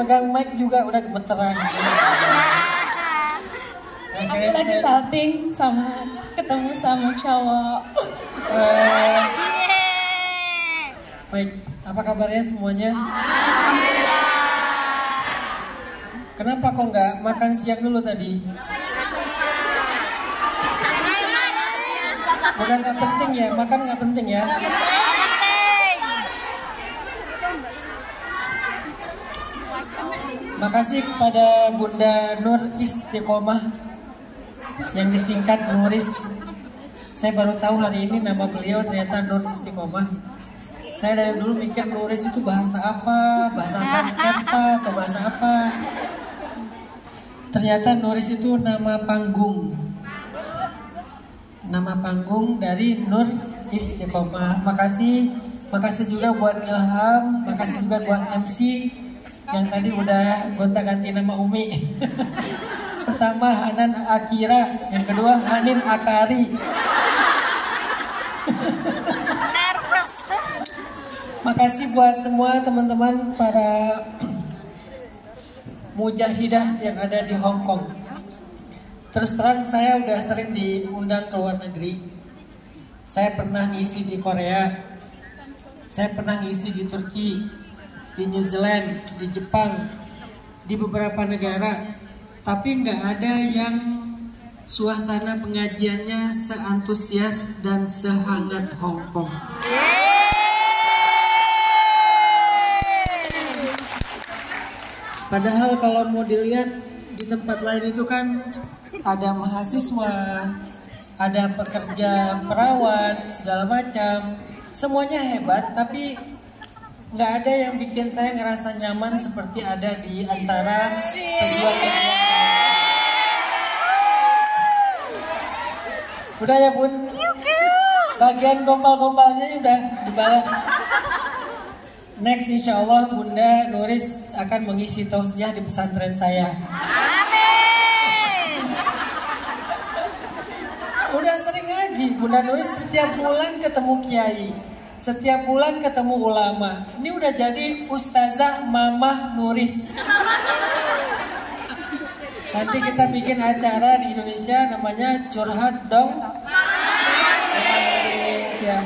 megang mic juga udah gemeteran. Aku lagi salting sama ketemu sama cowok. Baik, apa kabarnya semuanya? Kenapa kok nggak makan siang dulu tadi? Udah nggak penting ya, makan nggak penting ya. Makasih kepada Bunda Nur Istiqomah yang disingkat Nuris. Saya baru tahu hari ini nama beliau ternyata Nur Istiqomah. Saya dari dulu mikir Nuris itu bahasa apa, bahasa Sanskerta atau bahasa apa. Ternyata Nuris itu nama panggung. Nama panggung dari Nur Istiqomah. Makasih juga buat Ilham, makasih juga buat MC yang tadi udah gonta-ganti nama Umi. Pertama Hanan Akira, yang kedua Hanin Akari. Makasih buat semua teman-teman para mujahidah yang ada di Hong Kong. Terus terang saya udah sering diundang ke luar negeri. Saya pernah ngisi di Korea, saya pernah ngisi di Turki, di New Zealand, di Jepang, di beberapa negara. Tapi nggak ada yang suasana pengajiannya seantusias dan sehangat Hong Kong. Padahal kalau mau dilihat di tempat lain itu kan ada mahasiswa, ada pekerja perawat, segala macam. Semuanya hebat, tapi nggak ada yang bikin saya ngerasa nyaman seperti ada di antara pejuang. Udah ya Bun, bagian gombal-gombalnya udah dibalas. Next insya Allah Bunda Nuris akan mengisi tausiah di pesantren saya. Amin. Udah sering ngaji, Bunda Nuris setiap bulan ketemu kiai, setiap bulan ketemu ulama. Ini udah jadi Ustazah Mamah Nuris. Nanti kita bikin acara di Indonesia namanya Curhat Dong Nuris ya.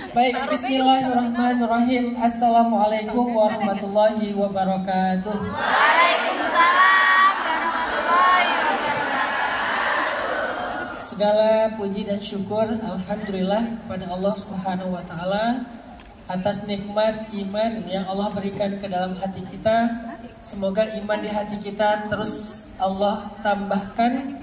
Baik, bismillahirrahmanirrahim. Assalamualaikum warahmatullahi wabarakatuh. Waalaikumsalam warahmatullahi wabarakatuh. Segala puji dan syukur alhamdulillah kepada Allah Subhanahu wa taala atas nikmat iman yang Allah berikan ke dalam hati kita. Semoga iman di hati kita terus Allah tambahkan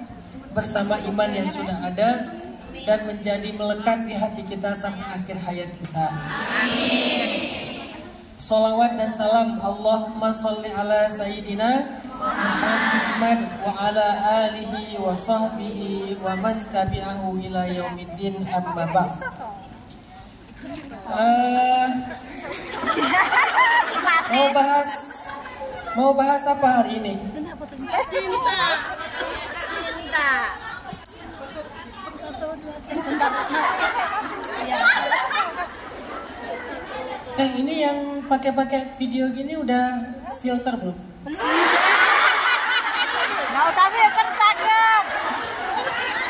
bersama iman yang sudah ada dan menjadi melekat di hati kita sampai akhir hayat kita. Amin. Salawat dan salam Allahumma sholli ala Sayyidina Muhammad wa ala alihi wa sahbihi wa man tabi'ahu ila yaumiddin amma ba'd. Mau bahas apa hari ini? Cinta. Ini yang pakai video gini udah filter belum? Gak usah filter, cakep.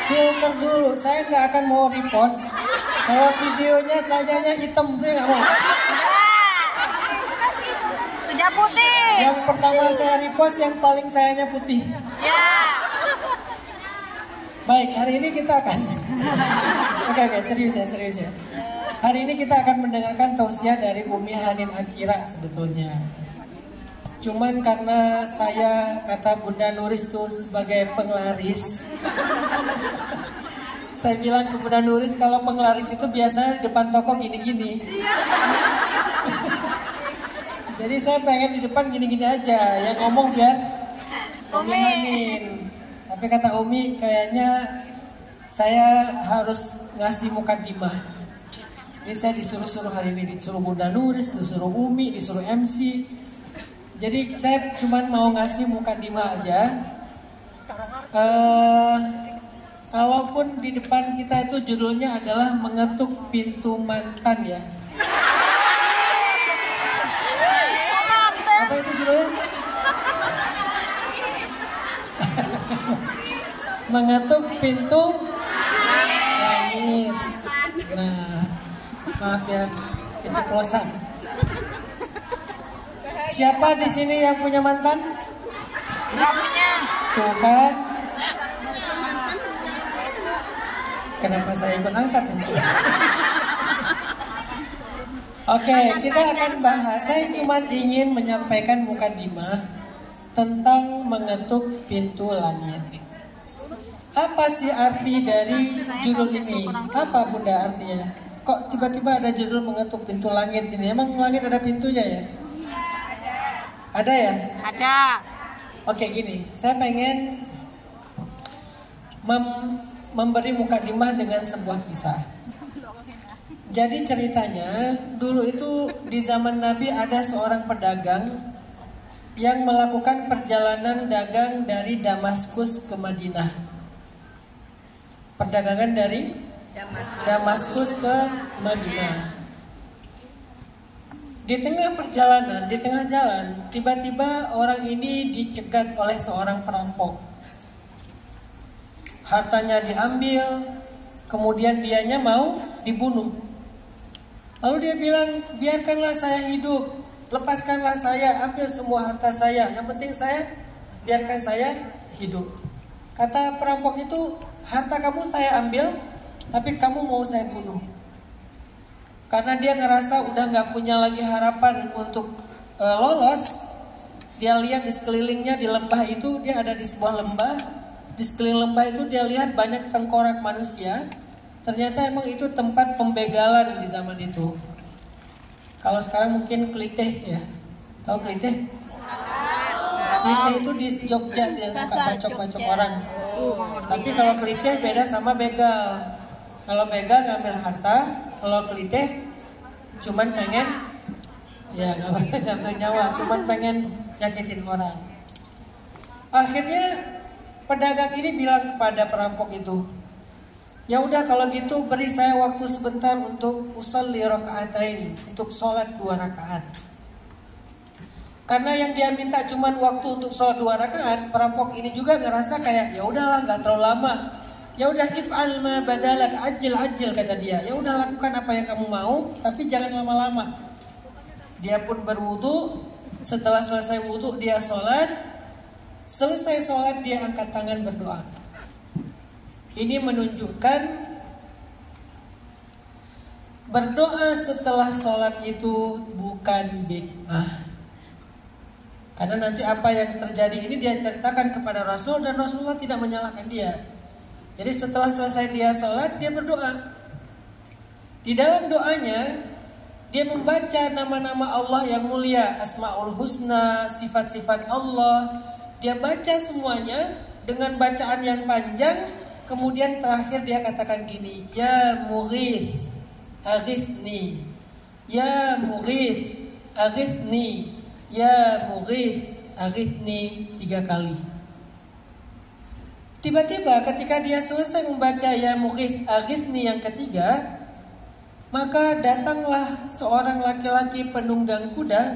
Filter dulu, saya nggak akan mau repost. Kalau videonya sajanya hitam tuh nggak mau. Sudah putih. Yang pertama saya repost, yang paling sayanya putih. Ya. Baik, hari ini kita akan Oke, serius ya. Hari ini kita akan mendengarkan tausiah dari Umi Hanin Akira sebetulnya. Cuman karena saya kata Bunda Nuris tuh sebagai penglaris. Saya bilang ke Bunda Nuris kalau penglaris itu biasa di depan toko gini-gini. Jadi saya pengen di depan gini-gini aja, yang ngomong biar Umi Hanin. Tapi kata Umi kayaknya saya harus ngasih mukadimah. Ini saya disuruh hari ini, disuruh Bunda Nuris, disuruh Umi, disuruh MC. Jadi saya cuma mau ngasih mukadimah aja. Kalaupun di depan kita itu judulnya adalah mengetuk pintu mantan ya. judulnya? Mengetuk pintu langit. Nah, maaf ya, keceplosan. Siapa di sini yang punya mantan? Nggak punya. Tuh kan. Kenapa saya ikut angkat ya? Oke, kita akan bahas. Saya cuma ingin menyampaikan mukadimah tentang mengetuk pintu langit. Apa sih arti dari judul ini? Apa Bunda artinya? Kok tiba-tiba ada judul mengetuk pintu langit ini? Emang langit ada pintunya ya? Ada ya? Ada. Oke gini, saya pengen memberi mukadimah dengan sebuah kisah. Jadi ceritanya dulu itu di zaman Nabi ada seorang pedagang yang melakukan perjalanan dagang dari Damaskus ke Madinah. Perdagangan dari Damaskus ke Madinah. Di tengah perjalanan, di tengah jalan, tiba-tiba orang ini dicegat oleh seorang perampok. Hartanya diambil, kemudian dianya mau dibunuh. Lalu dia bilang, biarkanlah saya hidup, lepaskanlah saya, ambil semua harta saya. Yang penting biarkan saya hidup. Kata perampok itu, harta kamu saya ambil, tapi kamu mau saya bunuh. Karena dia ngerasa udah gak punya lagi harapan untuk lolos. Dia lihat di sekelilingnya di lembah itu, dia ada di sebuah lembah. Di sekeliling lembah itu dia lihat banyak tengkorak manusia. Ternyata emang itu tempat pembegalan di zaman itu. Kalau sekarang mungkin klitih ya. Tahu klitih? Klitih itu di Jogja yang suka bacok-bacok orang. Tapi kalau klitih beda sama begal. Kalau begal ngambil harta, kalau klitih cuman pengen ya ngambil nyawa, cuman pengen nyakitin orang. Akhirnya pedagang ini bilang kepada perampok itu, ya udah kalau gitu beri saya waktu sebentar untuk usolli rakaatain, untuk sholat 2 rakaat. Karena yang dia minta cuma waktu untuk sholat 2 rakaat, perampok ini juga ngerasa kayak ya udahlah nggak terlalu lama. Ya udah if'al ma badalak, ajil kata dia. Ya udah lakukan apa yang kamu mau, tapi jangan lama-lama. Dia pun berwudu. Setelah selesai wudu dia sholat. Selesai sholat dia angkat tangan berdoa. Ini menunjukkan berdoa setelah sholat itu bukan bid'ah. Karena nanti apa yang terjadi ini dia ceritakan kepada Rasul dan Rasulullah tidak menyalahkan dia. Jadi setelah selesai dia sholat, dia berdoa. Di dalam doanya, dia membaca nama-nama Allah yang mulia, Asmaul Husna, sifat-sifat Allah. Dia baca semuanya dengan bacaan yang panjang. Kemudian terakhir dia katakan gini, Ya Mughith, aghithni. Ya Mughith, aghithni. Ya Mughith, aghithni 3 kali. Tiba-tiba ketika dia selesai membaca Ya Mughith Aghithni yang ketiga, maka datanglah seorang laki-laki penunggang kuda,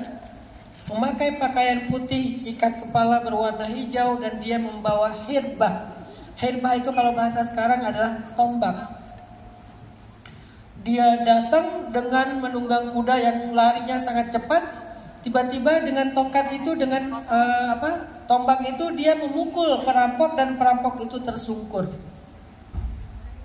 memakai pakaian putih, ikat kepala berwarna hijau, dan dia membawa hirbah. Hirbah itu kalau bahasa sekarang adalah tombak. Dia datang dengan menunggang kuda yang larinya sangat cepat. Tiba-tiba dengan tongkat itu, dengan tombak itu dia memukul perampok dan perampok itu tersungkur.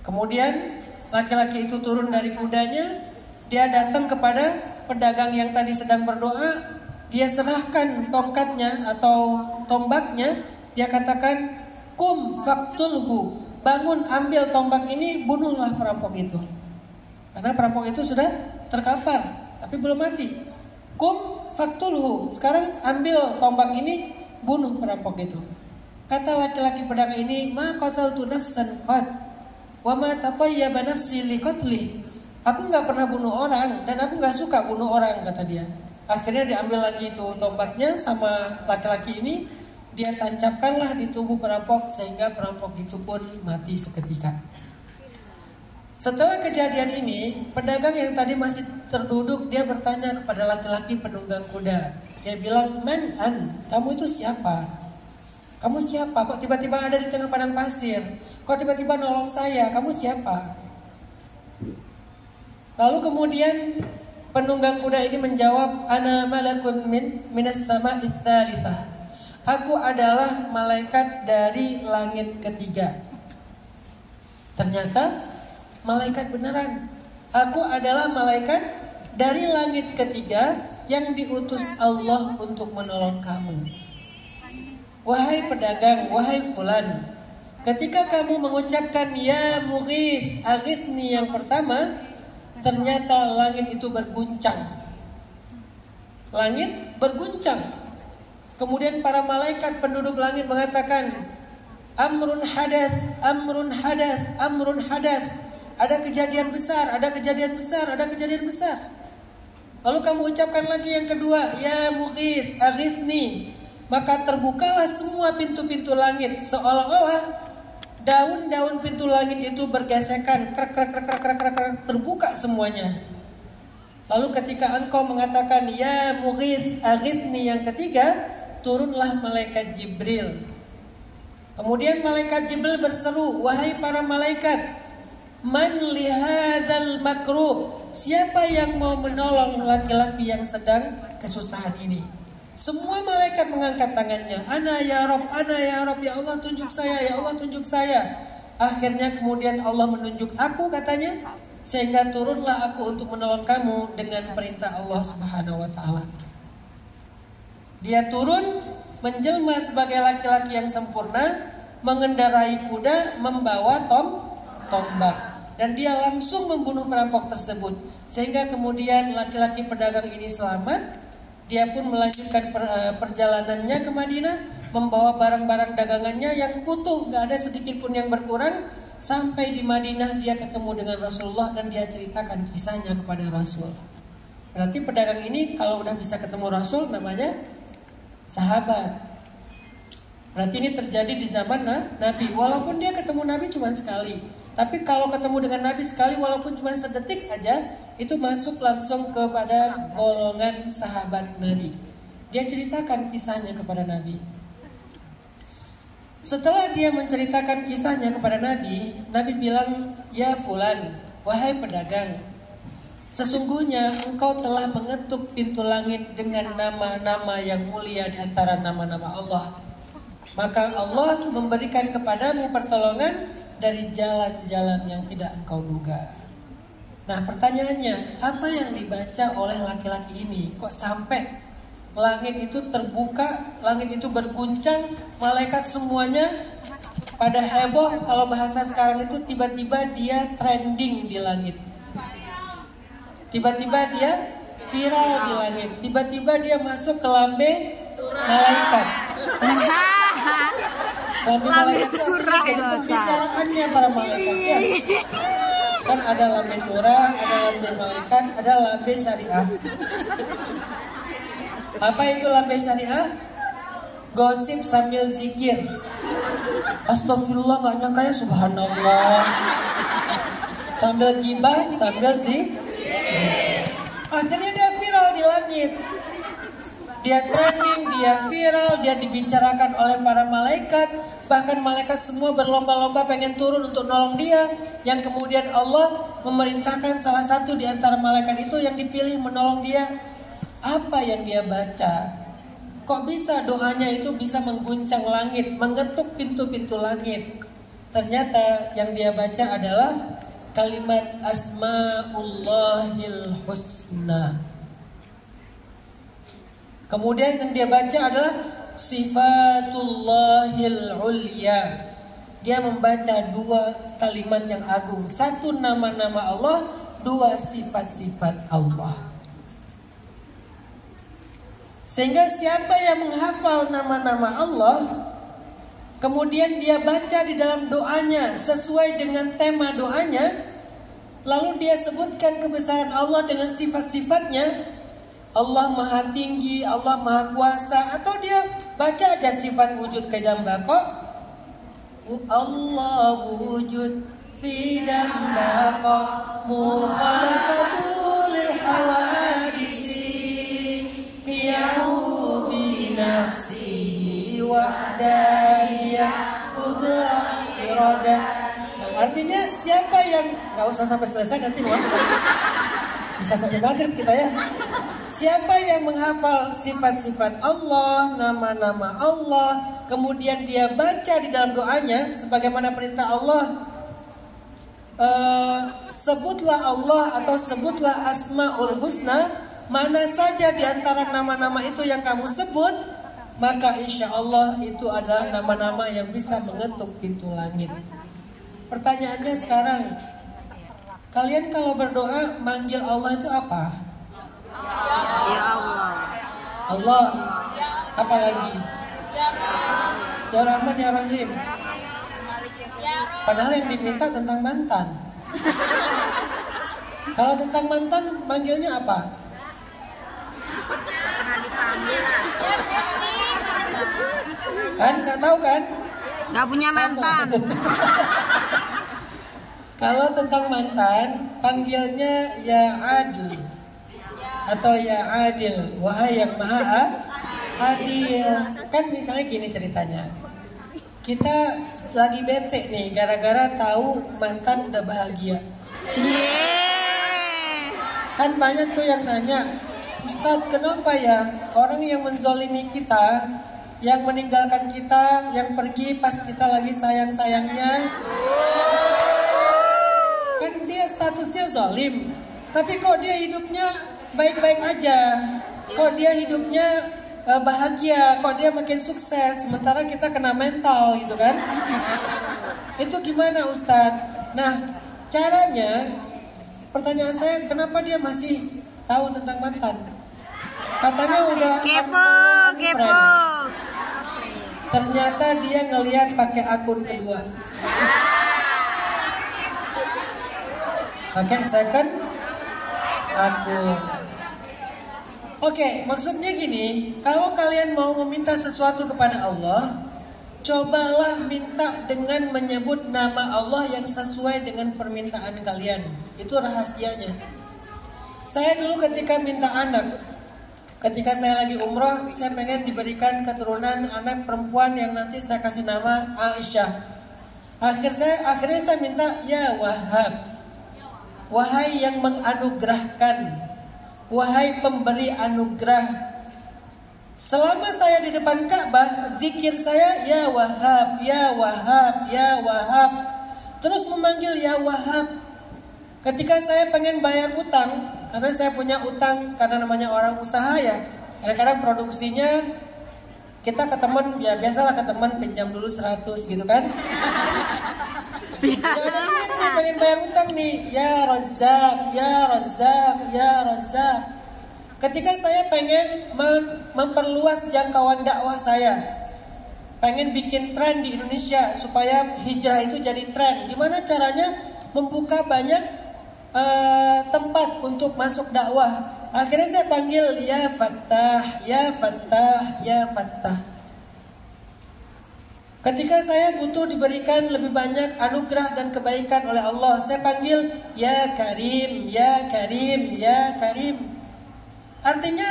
Kemudian laki-laki itu turun dari kudanya, dia datang kepada pedagang yang tadi sedang berdoa, dia serahkan tongkatnya atau tombaknya, dia katakan, Kum faktulhu, bangun ambil tombak ini, bunuhlah perampok itu. Karena perampok itu sudah terkapar, tapi belum mati. Kum faktulhu, sekarang ambil tombak ini, bunuh perampok itu. Kata laki-laki pedagang ini, Ma qataltu nafsan qad wa ma tatayyaba nafsi li qatlih. Aku nggak pernah bunuh orang dan aku nggak suka bunuh orang, kata dia. Akhirnya diambil lagi itu tombaknya sama laki-laki ini, dia tancapkanlah di tubuh perampok sehingga perampok itu pun mati seketika. Setelah kejadian ini, pedagang yang tadi masih terduduk, dia bertanya kepada laki-laki penunggang kuda. Dia bilang, "Man an? Kamu itu siapa? Kamu siapa? Kok tiba-tiba ada di tengah padang pasir? Kok tiba-tiba nolong saya? Kamu siapa?" Lalu kemudian penunggang kuda ini menjawab, "Ana malakun minas sama'its tsalitsah." Aku adalah malaikat dari langit ketiga. Ternyata malaikat beneran. Aku adalah malaikat dari langit ketiga yang diutus Allah untuk menolong kamu. Wahai pedagang, wahai fulan, ketika kamu mengucapkan ya mughith, aghithni yang pertama, ternyata langit itu berguncang. Langit berguncang. Kemudian para malaikat penduduk langit mengatakan, amrun hadas, amrun hadas, amrun hadas. Ada kejadian besar, ada kejadian besar, ada kejadian besar. Lalu kamu ucapkan lagi yang kedua, ya mughith, aghithni. Maka terbukalah semua pintu-pintu langit, seolah-olah daun-daun pintu langit itu bergesekan, krek krek krek krek krek krek, krek, terbuka semuanya. Lalu ketika engkau mengatakan ya mughith aghithni yang ketiga, turunlah malaikat Jibril. Kemudian malaikat Jibril berseru, wahai para malaikat, man lihadzal makruh, siapa yang mau menolong laki-laki yang sedang kesusahan ini? Semua malaikat mengangkat tangannya. Ana ya Rob, ana ya Rob, ya Allah tunjuk saya, ya Allah tunjuk saya. Akhirnya kemudian Allah menunjuk aku katanya, sehingga turunlah aku untuk menolong kamu dengan perintah Allah Subhanahu wa taala. Dia turun menjelma sebagai laki-laki yang sempurna, mengendarai kuda, membawa tombak, dan dia langsung membunuh perampok tersebut. Sehingga kemudian laki-laki pedagang ini selamat. Dia pun melanjutkan perjalanannya ke Madinah, membawa barang-barang dagangannya yang utuh, gak ada sedikit pun yang berkurang. Sampai di Madinah dia ketemu dengan Rasulullah dan dia ceritakan kisahnya kepada Rasul. Berarti pedagang ini kalau udah bisa ketemu Rasul namanya sahabat. Berarti ini terjadi di zaman Nabi. Walaupun dia ketemu Nabi cuma sekali, tapi kalau ketemu dengan Nabi sekali walaupun cuma sedetik aja, itu masuk langsung kepada golongan sahabat Nabi. Dia ceritakan kisahnya kepada Nabi. Setelah dia menceritakan kisahnya kepada Nabi, Nabi bilang, ya fulan, wahai pedagang, sesungguhnya engkau telah mengetuk pintu langit dengan nama-nama yang mulia di antara nama-nama Allah. Maka Allah memberikan kepadamu pertolongan dari jalan-jalan yang tidak engkau duga. Nah pertanyaannya, apa yang dibaca oleh laki-laki ini? Kok sampai langit itu terbuka, langit itu berguncang, malaikat semuanya pada heboh. Kalau bahasa sekarang itu tiba-tiba dia trending di langit. Tiba-tiba dia viral di langit. Tiba-tiba dia masuk ke lambe malaikat. Lambe turah pembicaraannya para malaikat ya. Kan ada lambe turah, ada lambe malaikat, ada lambe syariah. Apa itu lambe syariah? Gosip sambil zikir. Astagfirullah, gak nyangka ya, subhanallah. Sambil gibah, sambil zikir. Akhirnya dia viral di langit. Dia trending, dia viral, dia dibicarakan oleh para malaikat. Bahkan malaikat semua berlomba-lomba pengen turun untuk nolong dia. Yang kemudian Allah memerintahkan salah satu di antara malaikat itu yang dipilih menolong dia. Apa yang dia baca? Kok bisa doanya itu bisa mengguncang langit, mengetuk pintu-pintu langit? Ternyata yang dia baca adalah kalimat Asma'ullahil Husna. Kemudian yang dia baca adalah Sifatullahil Ulya. Dia membaca dua kalimat yang agung. Satu nama-nama Allah, dua sifat-sifat Allah. Sehingga siapa yang menghafal nama-nama Allah, kemudian dia baca di dalam doanya sesuai dengan tema doanya, lalu dia sebutkan kebesaran Allah dengan sifat-sifatnya, Allah maha tinggi, Allah maha kuasa, atau dia baca aja sifat wujud qidam baqa, Allah wujud qidam baqa, mukhalafatul hawadisi qiyamu wahdaniyah, qudrah, iradah. Nah, artinya siapa yang nggak usah sampai selesai nanti bisa sampai maghrib kita ya. Siapa yang menghafal sifat-sifat Allah, nama-nama Allah, kemudian dia baca di dalam doanya sebagaimana perintah Allah, sebutlah Allah atau sebutlah Asmaul Husna, mana saja di antara nama-nama itu yang kamu sebut, maka insya Allah itu adalah nama-nama yang bisa mengetuk pintu langit. Pertanyaannya sekarang, kalian kalau berdoa manggil Allah itu apa? Ya Allah. Allah. Apa lagi? Ya Rahman, Ya Rahim. Padahal yang diminta tentang mantan. Kalau tentang mantan manggilnya apa? Kan nggak tahu kan? Gak punya mantan. Kalau tentang mantan panggilnya Ya Adil atau Ya Adil, wahai yang maha adil. Kan misalnya gini ceritanya, kita lagi bete nih gara-gara tahu mantan udah bahagia. Kan banyak tuh yang nanya, Ustadz kenapa ya orang yang menzolimi kita, yang meninggalkan kita, yang pergi pas kita lagi sayang-sayangnya, kan dia statusnya zolim, tapi kok dia hidupnya baik-baik aja, kok dia hidupnya bahagia, kok dia makin sukses, sementara kita kena mental gitu kan. Itu gimana Ustadz? Nah caranya, pertanyaan saya, kenapa dia masih tahu tentang mantan? Katanya udah Kepo. Ternyata dia ngelihat pakai akun kedua, pakai second akun. Oke, maksudnya gini, kalau kalian mau meminta sesuatu kepada Allah, cobalah minta dengan menyebut nama Allah yang sesuai dengan permintaan kalian. Itu rahasianya. Saya dulu ketika minta anak, ketika saya lagi umroh, saya pengen diberikan keturunan anak perempuan yang nanti saya kasih nama Aisyah. Akhirnya saya minta, Ya Wahhab, wahai yang menganugerahkan, wahai pemberi anugerah. Selama saya di depan Ka'bah, zikir saya Ya Wahhab, Ya Wahhab, Ya Wahhab, terus memanggil Ya Wahhab. Ketika saya pengen bayar utang, karena saya punya utang karena namanya orang usaha ya, kadang-kadang produksinya kita ke temen, ya biasalah ke temen pinjam dulu 100 gitu kan. Gak ada duit nih, pengen bayar utang nih, Ya Razzaq, Ya Razzaq, Ya Razzaq. Ketika saya pengen memperluas jangkauan dakwah saya, pengen bikin tren di Indonesia supaya hijrah itu jadi tren, gimana caranya membuka banyak tempat untuk masuk dakwah? Akhirnya saya panggil Ya Fattah, Ya Fattah, Ya Fattah. Ketika saya butuh diberikan lebih banyak anugerah dan kebaikan oleh Allah, saya panggil Ya Karim, Ya Karim, Ya Karim. Artinya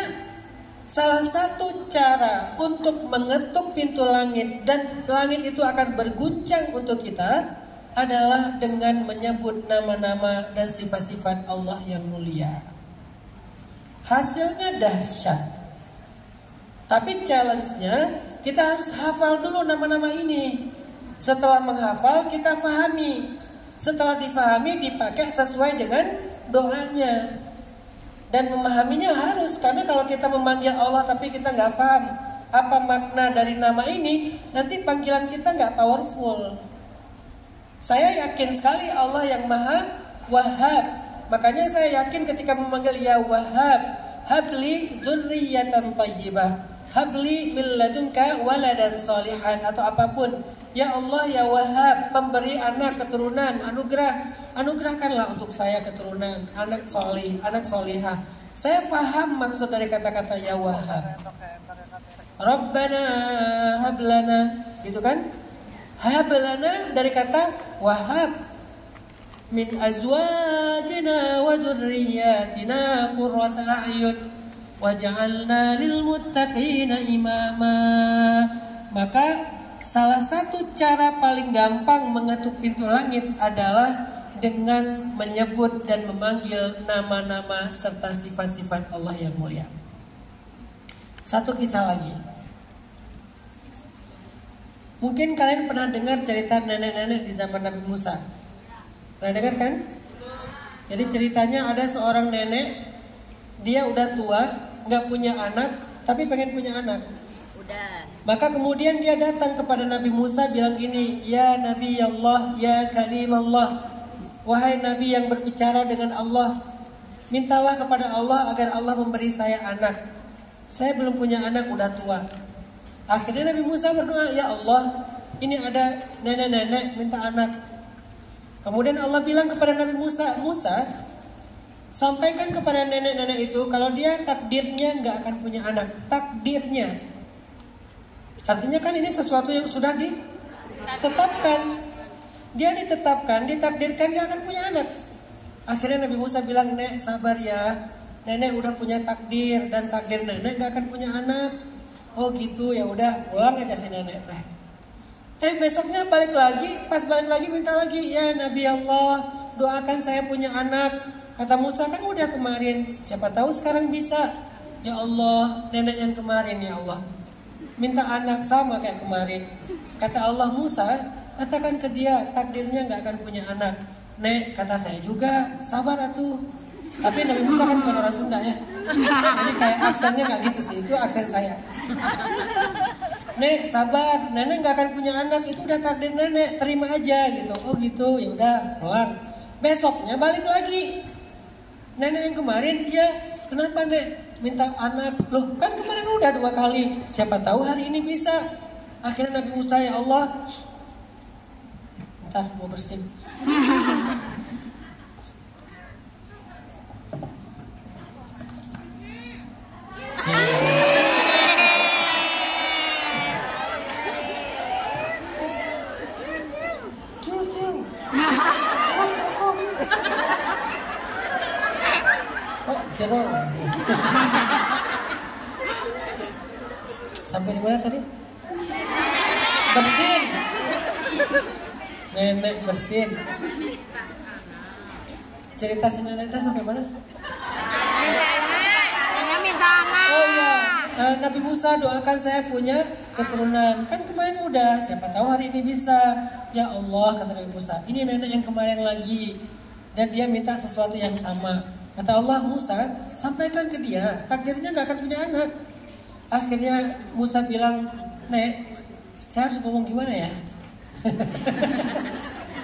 salah satu cara untuk mengetuk pintu langit dan langit itu akan berguncang untuk kita adalah dengan menyebut nama-nama dan sifat-sifat Allah yang mulia. Hasilnya dahsyat. Tapi challenge-nya, kita harus hafal dulu nama-nama ini. Setelah menghafal, kita fahami. Setelah difahami, dipakai sesuai dengan doanya. Dan memahaminya harus, karena kalau kita memanggil Allah tapi kita nggak paham apa makna dari nama ini, nanti panggilan kita nggak powerful. Saya yakin sekali Allah yang Maha Wahhab. Makanya saya yakin ketika memanggil Ya Wahhab, habli dzurriyyatan thayyibah, habli min ladunka waladan sholihan, atau apapun. Ya Allah, Ya Wahhab, pemberi anak keturunan, anugerahkanlah untuk saya keturunan, anak solih, anak solihah. Saya paham maksud dari kata-kata Ya Wahhab. Rabbana hablana, gitu kan? Hablana dari kata Wahhab, min azwajina wa dzurriyyatina qurrata a'yun waj'alna lil muttaqina imama. Maka salah satu cara paling gampang mengetuk pintu langit adalah dengan menyebut dan memanggil nama-nama serta sifat-sifat Allah yang mulia. Satu kisah lagi. Mungkin kalian pernah dengar cerita nenek-nenek di zaman Nabi Musa. Pernah dengar kan? Jadi ceritanya ada seorang nenek, dia udah tua, gak punya anak, tapi pengen punya anak. Maka kemudian dia datang kepada Nabi Musa bilang gini, ya Nabi Allah, ya Kalim Allah, wahai Nabi yang berbicara dengan Allah, mintalah kepada Allah agar Allah memberi saya anak. Saya belum punya anak, udah tua. Akhirnya Nabi Musa berdoa, ya Allah, ini ada nenek-nenek minta anak. Kemudian Allah bilang kepada Nabi Musa, Musa, sampaikan kepada nenek-nenek itu kalau dia takdirnya nggak akan punya anak. Takdirnya. Artinya kan ini sesuatu yang sudah ditetapkan. Dia ditetapkan, ditakdirkan dia akan punya anak. Akhirnya Nabi Musa bilang, Nek sabar ya, nenek udah punya takdir dan takdir nenek nggak akan punya anak. Oh gitu, ya udah pulang aja si nenek teh. Besoknya balik lagi, pas balik lagi minta lagi, ya Nabi Allah, doakan saya punya anak. Kata Musa, kan udah kemarin, siapa tahu sekarang bisa. Ya Allah, nenek yang kemarin ya Allah, minta anak sama kayak kemarin. Kata Allah, Musa, katakan ke dia takdirnya gak akan punya anak. Nek, kata saya juga, sabar atuh. Tapi Nabi Musa kan bukan orang Sunda ya, jadi kayak aksennya gak gitu sih, itu aksen saya. Nek sabar, nenek gak akan punya anak, itu udah takdir nenek, terima aja gitu. Oh gitu, ya udah pulang. Besoknya balik lagi. Nenek yang kemarin, ya kenapa Nek minta anak? Loh kan kemarin udah 2 kali, siapa tahu hari ini bisa. Akhirnya Nabi Musa, ya Allah, ntar mau bersin. Jeruk. Sampai di mana tadi? Bersin. Nenek bersin. Cerita si nenek itu sampai mana? Nenek minta anak. Oh iya, Nabi Musa doakan saya punya keturunan. Kan kemarin udah, siapa tahu hari ini bisa. Ya Allah, kata Nabi Musa, ini nenek yang kemarin lagi, dan dia minta sesuatu yang sama. Kata Allah, Musa, sampaikan ke dia, takdirnya gak akan punya anak. Akhirnya Musa bilang, Nek, saya harus ngomong gimana ya?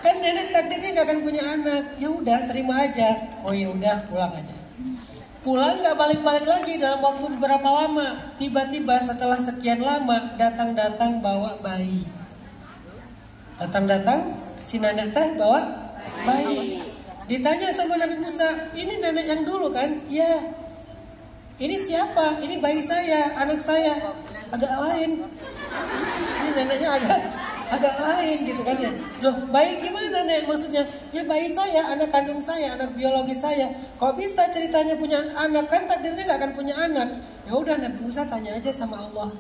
Kan nenek takdirnya gak akan punya anak. Ya udah, terima aja. Oh ya udah, pulang aja. Pulang gak balik-balik lagi dalam waktu berapa lama. Tiba-tiba setelah sekian lama, datang-datang bawa bayi. Datang-datang, si nenek teh bawa bayi. Ditanya sama Nabi Musa, ini nenek yang dulu kan? Ya. Ini siapa? Ini bayi saya, anak saya. Agak lain. Ini neneknya agak lain gitu kan ya. Loh, bayi gimana Nek? Maksudnya, ya bayi saya, anak kandung saya, anak biologi saya. Kok bisa ceritanya punya anak? Kan takdirnya gak akan punya anak. Ya udah, Nabi Musa tanya aja sama Allah.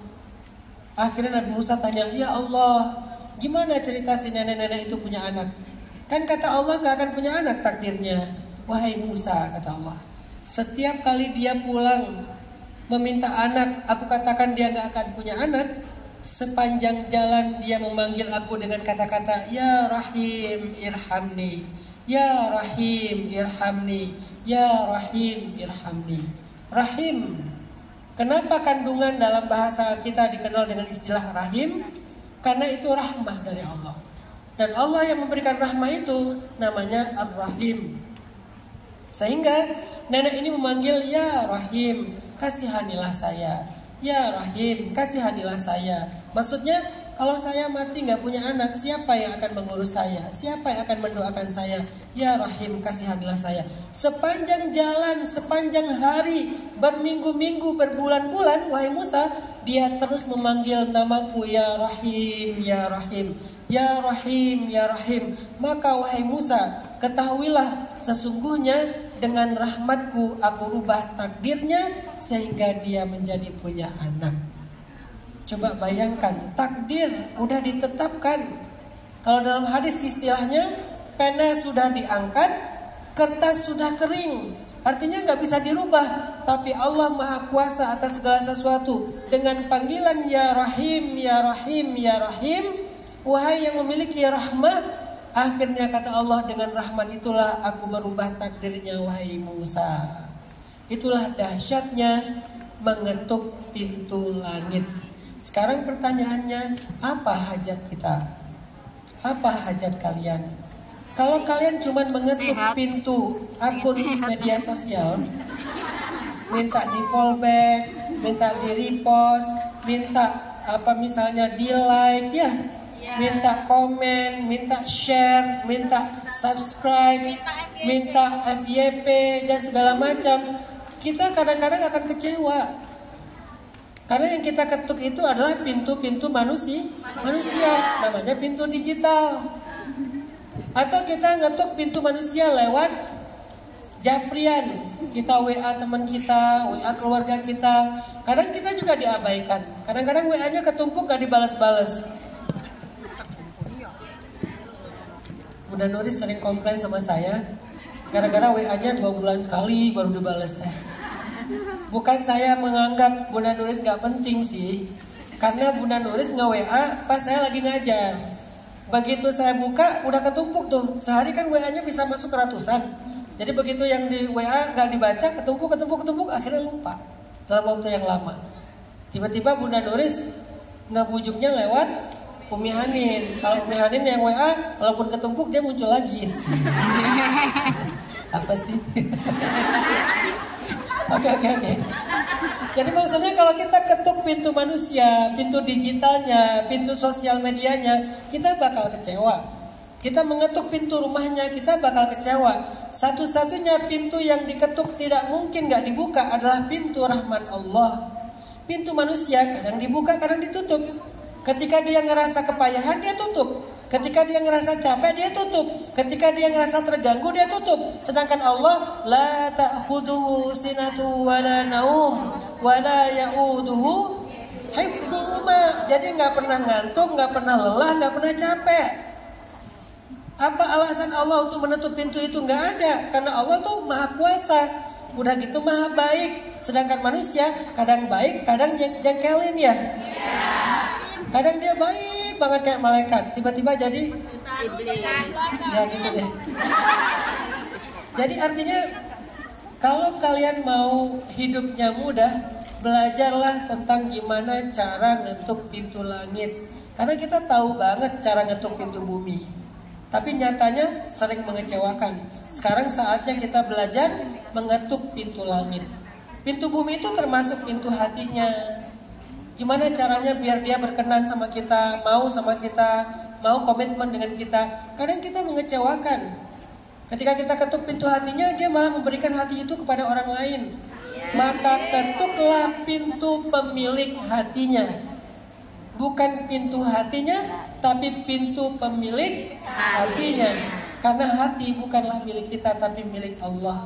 Akhirnya Nabi Musa tanya, ya Allah, gimana cerita si nenek-nenek itu punya anak? Kan kata Allah gak akan punya anak takdirnya. Wahai Musa, kata Allah, setiap kali dia pulang meminta anak, aku katakan dia gak akan punya anak. Sepanjang jalan dia memanggil aku dengan kata-kata, ya Rahim irhamni, ya Rahim irhamni, ya Rahim irhamni. Rahim, kenapa kandungan dalam bahasa kita dikenal dengan istilah Rahim? Karena itu rahmah dari Allah. Dan Allah yang memberikan rahmah itu namanya Ar-Rahim. Sehingga nenek ini memanggil, ya Rahim, kasihanilah saya. Ya Rahim, kasihanilah saya. Maksudnya kalau saya mati gak punya anak, siapa yang akan mengurus saya? Siapa yang akan mendoakan saya? Ya Rahim, kasihanilah saya. Sepanjang jalan, sepanjang hari, berminggu-minggu, berbulan-bulan, wahai Musa, dia terus memanggil namaku, ya Rahim, ya Rahim. Ya Rahim, ya Rahim. Maka wahai Musa, ketahuilah sesungguhnya dengan rahmatku aku rubah takdirnya sehingga dia menjadi punya anak. Coba bayangkan, takdir udah ditetapkan. Kalau dalam hadis istilahnya, pena sudah diangkat, kertas sudah kering. Artinya nggak bisa dirubah. Tapi Allah Maha Kuasa atas segala sesuatu. Dengan panggilan Ya Rahim, Ya Rahim, Ya Rahim, wahai yang memiliki rahmat. Akhirnya kata Allah, dengan rahmat itulah aku merubah takdirnya wahai Musa. Itulah dahsyatnya mengetuk pintu langit. Sekarang pertanyaannya, apa hajat kita? Apa hajat kalian? Kalau kalian cuma mengetuk pintu akun media sosial, minta di fallback, minta di repost, minta apa misalnya di like ya, minta komen, minta share, minta subscribe, minta FYP dan segala macam, kita kadang-kadang akan kecewa. Karena yang kita ketuk itu adalah pintu-pintu manusia, namanya pintu digital. Atau kita ngetuk pintu manusia lewat japrian, kita WA teman kita, WA keluarga kita. Kadang kita juga diabaikan. Kadang-kadang WA-nya ketumpuk gak dibalas-balas. Bunda Nuris sering komplain sama saya, gara-gara WA-nya 2 bulan sekali baru dibalas teh. Bukan saya menganggap Bunda Nuris gak penting sih, karena Bunda Nuris nge-WA pas saya lagi ngajar. Begitu saya buka udah ketumpuk tuh. Sehari kan WA-nya bisa masuk ratusan. Jadi begitu yang di WA gak dibaca, ketumpuk, akhirnya lupa dalam waktu yang lama. Tiba-tiba Bunda Nuris ngebujuknya lewat Umi Hanin. Kalau Umi Hanin yang WA walaupun ketumpuk dia muncul lagi. Apa sih? Oke. Jadi maksudnya kalau kita ketuk pintu manusia, pintu digitalnya, pintu sosial medianya, kita bakal kecewa. Kita mengetuk pintu rumahnya, kita bakal kecewa. Satu-satunya pintu yang diketuk tidak mungkin gak dibuka adalah pintu rahmat Allah. Pintu manusia kadang dibuka, kadang ditutup. Ketika dia ngerasa kepayahan, dia tutup. Ketika dia ngerasa capek, dia tutup. Ketika dia ngerasa terganggu, dia tutup. Sedangkan Allah, la ta'khuduhu sinatu wa la naum wa la ya'uduhu hifdhuhuma. Jadi nggak pernah ngantuk, nggak pernah lelah, nggak pernah capek. Apa alasan Allah untuk menutup pintu itu? Nggak ada. Karena Allah tuh maha kuasa. Udah gitu maha baik. Sedangkan manusia kadang baik, kadang jengkelin ya. Kadang dia baik banget kayak malaikat, tiba-tiba jadi ya gitu deh. Jadi artinya kalau kalian mau hidupnya mudah, belajarlah tentang gimana cara ngetuk pintu langit. Karena kita tahu banget cara ngetuk pintu bumi, tapi nyatanya sering mengecewakan. Sekarang saatnya kita belajar mengetuk pintu langit. Pintu bumi itu termasuk pintu hatinya. Gimana caranya biar dia berkenan sama kita, mau sama kita, mau komitmen dengan kita. Kadang kita mengecewakan. Ketika kita ketuk pintu hatinya, dia malah memberikan hati itu kepada orang lain. Maka ketuklah pintu pemilik hatinya. Bukan pintu hatinya, tapi pintu pemilik hatinya. Karena hati bukanlah milik kita, tapi milik Allah.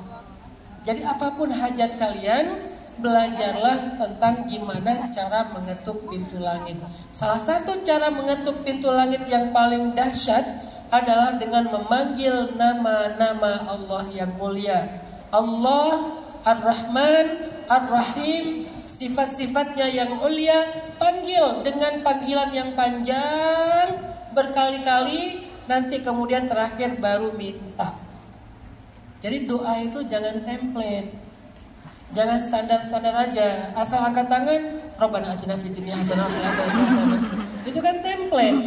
Jadi apapun hajat kalian, belajarlah tentang gimana cara mengetuk pintu langit. Salah satu cara mengetuk pintu langit yang paling dahsyat adalah dengan memanggil nama-nama Allah yang mulia. Allah Ar-Rahman, Ar-Rahim, sifat-sifatnya yang mulia, panggil dengan panggilan yang panjang berkali-kali, nanti kemudian terakhir baru minta. Jadi doa itu jangan template. Jangan standar-standar aja, asal angkat tangan, Rabbana atina fid dunya hasanah wa fil akhirati hasanah. Itu kan template.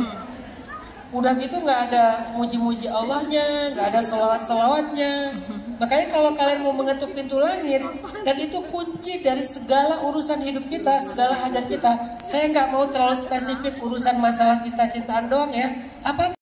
Udah gitu nggak ada muji-muji Allahnya, nggak ada solawat-solawatnya. Makanya kalau kalian mau mengetuk pintu langit, dan itu kunci dari segala urusan hidup kita, segala hajat kita. Saya nggak mau terlalu spesifik urusan masalah cinta-cintaan doang ya. Apa